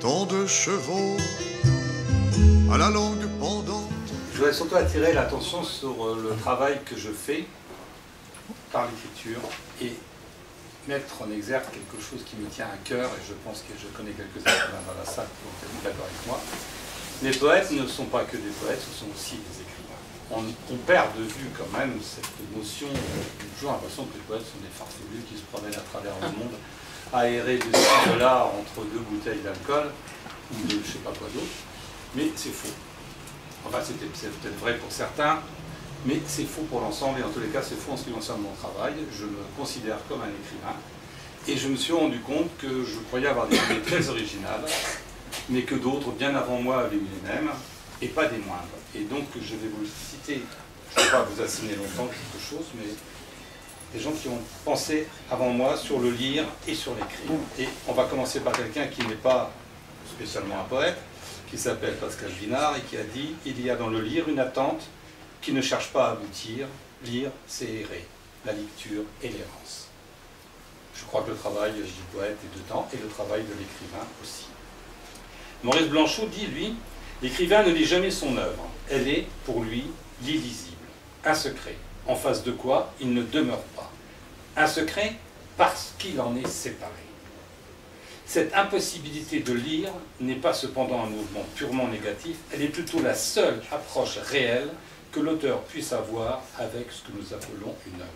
tant de chevaux à la langue pendante. Je voudrais surtout attirer l'attention sur le travail que je fais par l'écriture et mettre en exergue quelque chose qui me tient à cœur, et je pense que je connais quelques-uns dans la salle qui vont être d'accord avec moi. Les poètes ne sont pas que des poètes, ce sont aussi des écrivains. On perd de vue quand même cette notion, j'ai toujours l'impression que les poètes sont des farfelus qui se promènent à travers le monde, aérés de ci, de là, entre deux bouteilles d'alcool, ou de je sais pas quoi d'autre, mais c'est faux. Enfin, c'est peut-être vrai pour certains, mais c'est faux pour l'ensemble, et en tous les cas, c'est faux en ce qui concerne mon travail. Je me considère comme un écrivain, et je me suis rendu compte que je croyais avoir des idées très originales, mais que d'autres, bien avant moi, avaient eu les mêmes, et pas des moindres. Et donc, je vais vous citer, je ne vais pas vous assigner longtemps quelque chose, mais des gens qui ont pensé avant moi sur le lire et sur l'écrire. Et on va commencer par quelqu'un qui n'est pas spécialement un poète, qui s'appelle Pascal Guinard, et qui a dit « Il y a dans le lire une attente qui ne cherche pas à aboutir. Lire, c'est errer. La lecture et l'errance. » Je crois que le travail du poète est dedans, et le travail de l'écrivain aussi. Maurice Blanchot dit, lui, « L'écrivain ne lit jamais son œuvre. Elle est, pour lui, l'illisible. Un secret, en face de quoi il ne demeure pas. Un secret parce qu'il en est séparé. Cette impossibilité de lire n'est pas cependant un mouvement purement négatif, elle est plutôt la seule approche réelle que l'auteur puisse avoir avec ce que nous appelons une œuvre. »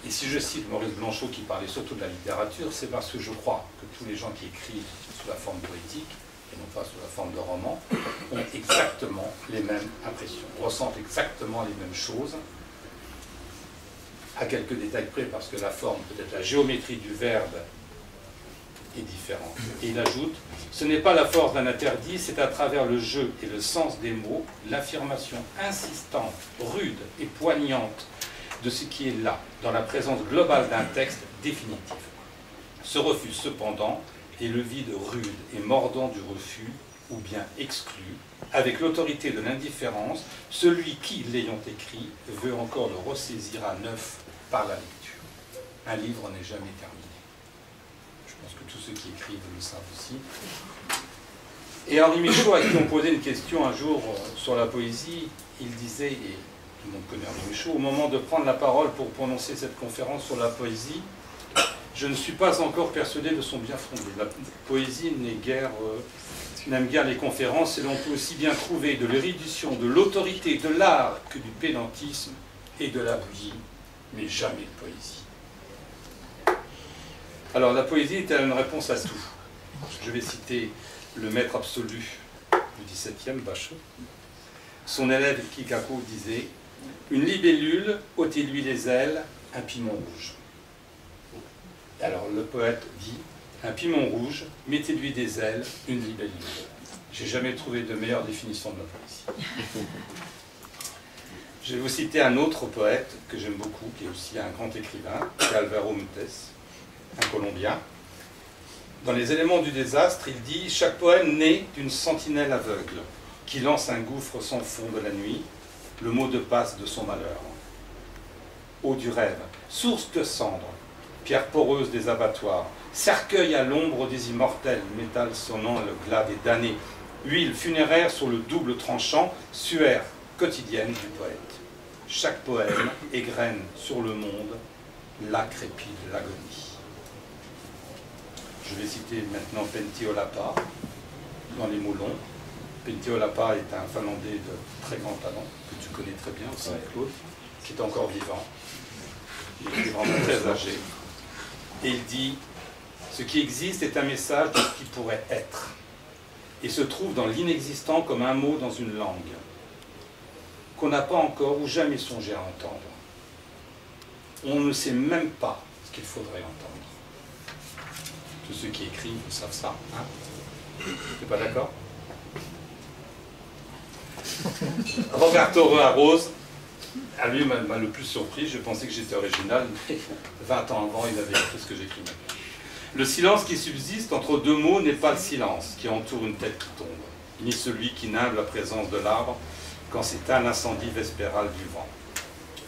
Et si je cite Maurice Blanchot qui parlait surtout de la littérature, c'est parce que je crois que tous les gens qui écrivent sous la forme poétique, et non pas sous la forme de roman, ont exactement les mêmes impressions, ressentent exactement les mêmes choses, à quelques détails près, parce que la forme, peut-être la géométrie du verbe, est différente. Et il ajoute, ce n'est pas la force d'un interdit, c'est à travers le jeu et le sens des mots, l'affirmation insistante, rude et poignante de ce qui est là, dans la présence globale d'un texte définitif. Ce refus, cependant, est le vide rude et mordant du refus, ou bien exclu, avec l'autorité de l'indifférence, celui qui, l'ayant écrit, veut encore le ressaisir à neuf par la lecture. Un livre n'est jamais terminé. Je pense que tous ceux qui écrivent le savent aussi. Et Henri Michaud, à qui on posait une question un jour sur la poésie, il disait, et tout le monde connaît Henri Michaud, au moment de prendre la parole pour prononcer cette conférence sur la poésie, je ne suis pas encore persuadé de son bien fondé. La poésie n'aime guère les conférences, et l'on peut aussi bien trouver de l'érudition, de l'autorité, de l'art que du pédantisme et de la bouillie, mais jamais de poésie. Alors, la poésie est une réponse à tout. Je vais citer le maître absolu du XVIIe, Bachot. Son élève Kikako disait « Une libellule, ôtez-lui les ailes, un piment rouge. » Alors, le poète dit « Un piment rouge, mettez-lui des ailes, une libellule. » J'ai jamais trouvé de meilleure définition de la poésie. Je vais vous citer un autre poète que j'aime beaucoup, qui est aussi un grand écrivain, c'est Alvaro Montes, un Colombien. Dans Les éléments du désastre, il dit « Chaque poème naît d'une sentinelle aveugle, qui lance un gouffre sans fond de la nuit, le mot de passe de son malheur. Eau du rêve, source de cendres, pierre poreuse des abattoirs, cercueil à l'ombre des immortels, métal sonnant le glas des damnés, huile funéraire sur le double tranchant, suaire quotidienne du poète. Chaque poème égrène sur le monde la crépide de l'agonie. » Je vais citer maintenant Pentti Ollapää, dans les mots longs. Pentti Ollapää est un Finlandais de très grand talent, que tu connais très bien aussi, Claude, qui est encore vivant. Il est vraiment très âgé. Et il dit « Ce qui existe est un message de ce qui pourrait être, et se trouve dans l'inexistant comme un mot dans une langue, qu'on n'a pas encore ou jamais songé à entendre. On ne sait même pas ce qu'il faudrait entendre. » Tous ceux qui écrivent savent ça. Hein? T'es pas d'accord? Roberto Rose, à lui, m'a le plus surpris. Je pensais que j'étais original, mais 20 ans avant, il avait écrit ce que j'écris maintenant. Le silence qui subsiste entre deux mots n'est pas le silence qui entoure une tête qui tombe, ni celui qui nimble la présence de l'arbre quand s'éteint l'incendie vespéral du vent.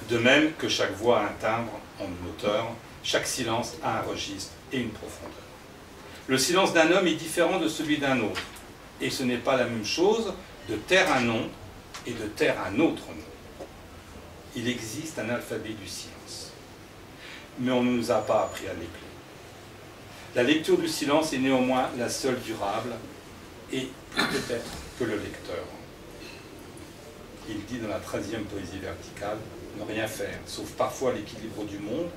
De même que chaque voix a un timbre en une hauteur, chaque silence a un registre et une profondeur. Le silence d'un homme est différent de celui d'un autre. Et ce n'est pas la même chose de taire un nom et de taire un autre nom. Il existe un alphabet du silence. Mais on ne nous a pas appris à l'épeler. La lecture du silence est néanmoins la seule durable, et peut-être que le lecteur. Il dit dans la 13e poésie verticale, ne rien faire, sauf parfois l'équilibre du monde,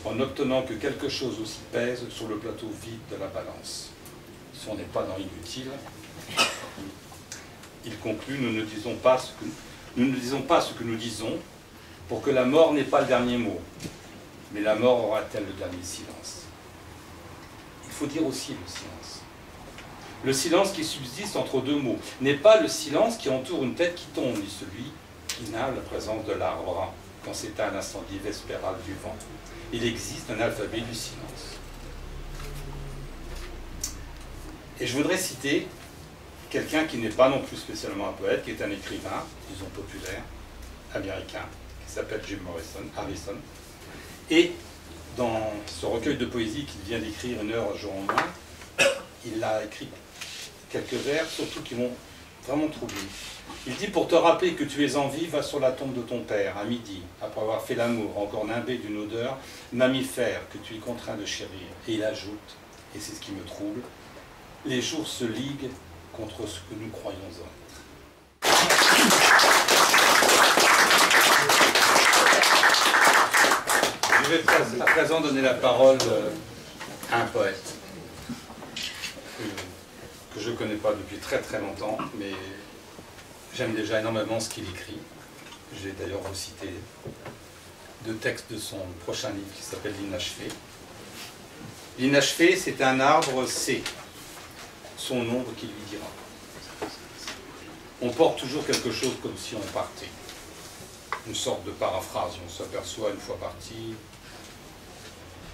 en obtenant que quelque chose aussi pèse sur le plateau vide de la balance. Si on n'est pas dans l'inutile, il conclut, nous ne disons pas ce que nous disons, pour que la mort n'ait pas le dernier mot. Mais la mort aura-t-elle le dernier silence? Il faut dire aussi le silence. Le silence qui subsiste entre deux mots n'est pas le silence qui entoure une tête qui tombe, ni celui qui n'a la présence de l'arbre quand s'éteint l'incendie vespéral du vent. Il existe un alphabet du silence. Et je voudrais citer quelqu'un qui n'est pas non plus spécialement un poète, qui est un écrivain, disons populaire, américain, qui s'appelle Jim Harrison. Et dans ce recueil de poésie qu'il vient d'écrire, Une heure, un jour en moins, il a écrit quelques vers, surtout qui m'ont vraiment troublé. Il dit, pour te rappeler que tu es en vie, va sur la tombe de ton père, à midi, après avoir fait l'amour, encore nimbé d'une odeur mammifère que tu es contraint de chérir. Et il ajoute, et c'est ce qui me trouble, les jours se liguent contre ce que nous croyons être. Je vais à présent donner la parole à un poète que je ne connais pas depuis très très longtemps, mais j'aime déjà énormément ce qu'il écrit. J'ai d'ailleurs recité deux textes de son prochain livre qui s'appelle L'Inachevé. L'Inachevé, c'est un arbre, c'est son ombre qui lui dira. On porte toujours quelque chose comme si on partait. Une sorte de paraphrase, on s'aperçoit une fois parti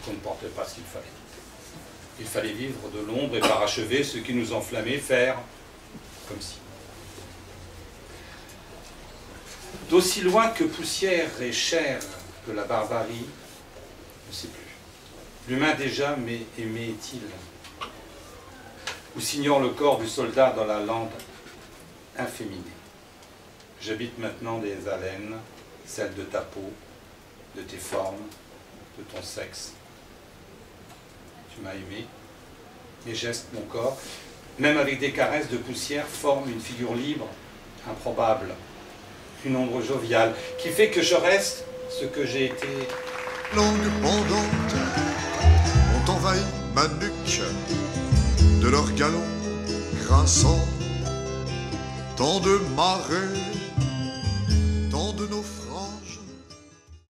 qu'on ne portait pas ce qu'il fallait. Il fallait vivre de l'ombre et parachever ce qui nous enflammait, faire comme si. D'aussi loin que poussière et chair de la barbarie, je ne sais plus. L'humain déjà, mais aimé est-il? Ou s'ignore le corps du soldat dans la lande inféminée? J'habite maintenant des haleines, celles de ta peau, de tes formes, de ton sexe. Tu m'as aimé, mes gestes, mon corps, même avec des caresses de poussière, forment une figure libre, improbable, une ombre joviale, qui fait que je reste ce que j'ai été. Langue pendante ont envahi ma nuque, de leurs galons grinçants, tant de marées